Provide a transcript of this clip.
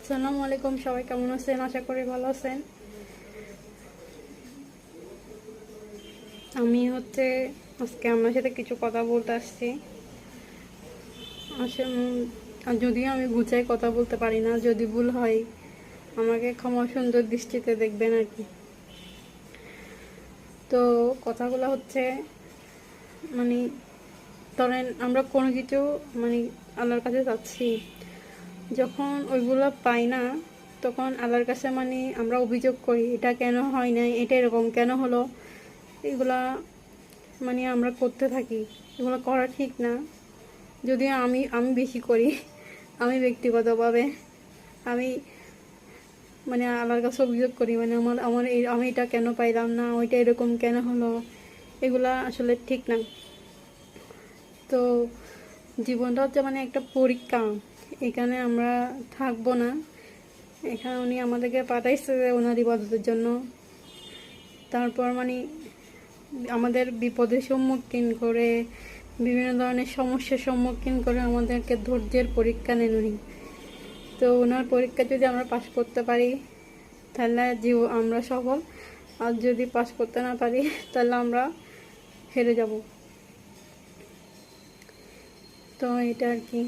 আসসালামু আলাইকুম, সবাই কেমন আছেন? আশা করি ভালো আছেন। আমি আজকে আপনার সাথে কিছু কথা বলতে আসছি। আসলে যদিও আমি গুছাই কথা বলতে পারি না, যদি ভুল হয় আমাকে ক্ষমা সুন্দর দৃষ্টিতে দেখবেন আর কি। তো কথাগুলো মানে ধরেন আমরা কোনো কিছু মানে আল্লাহর কাছে যাচ্ছি, যখন ওইগুলো পাই না তখন আল্লাহর কাছে আমরা অভিযোগ করি, এটা কেন হয় নাই, এটা এরকম কেন হলো। এগুলা আমরা করতে থাকি, এগুলো করা ঠিক না। যদিও আমি আমি বেশি করি। আমি ব্যক্তিগতভাবে আমি আল্লাহর কাছে অভিযোগ করি, আমার আমার আমি এটা কেন পাইলাম না, ওইটা এরকম কেন হলো। এগুলা আসলে ঠিক না। তো জীবনটা একটা পরীক্ষা। এখানে আমরা থাকবো না, এখানে উনি আমাদেরকে পাঠাইছে ওনার ইবাদতের জন্য। তারপর আমাদের বিপদের সম্মুখীন করে, বিভিন্ন ধরনের সমস্যার সম্মুখীন করে আমাদেরকে ধৈর্যের পরীক্ষা নেন উনি। তো ওনার পরীক্ষা যদি আমরা পাশ করতে পারি তাহলে আমরা সফল, আর যদি পাশ করতে না পারি তাহলে আমরা হেরে যাব। তো এটা আর কি।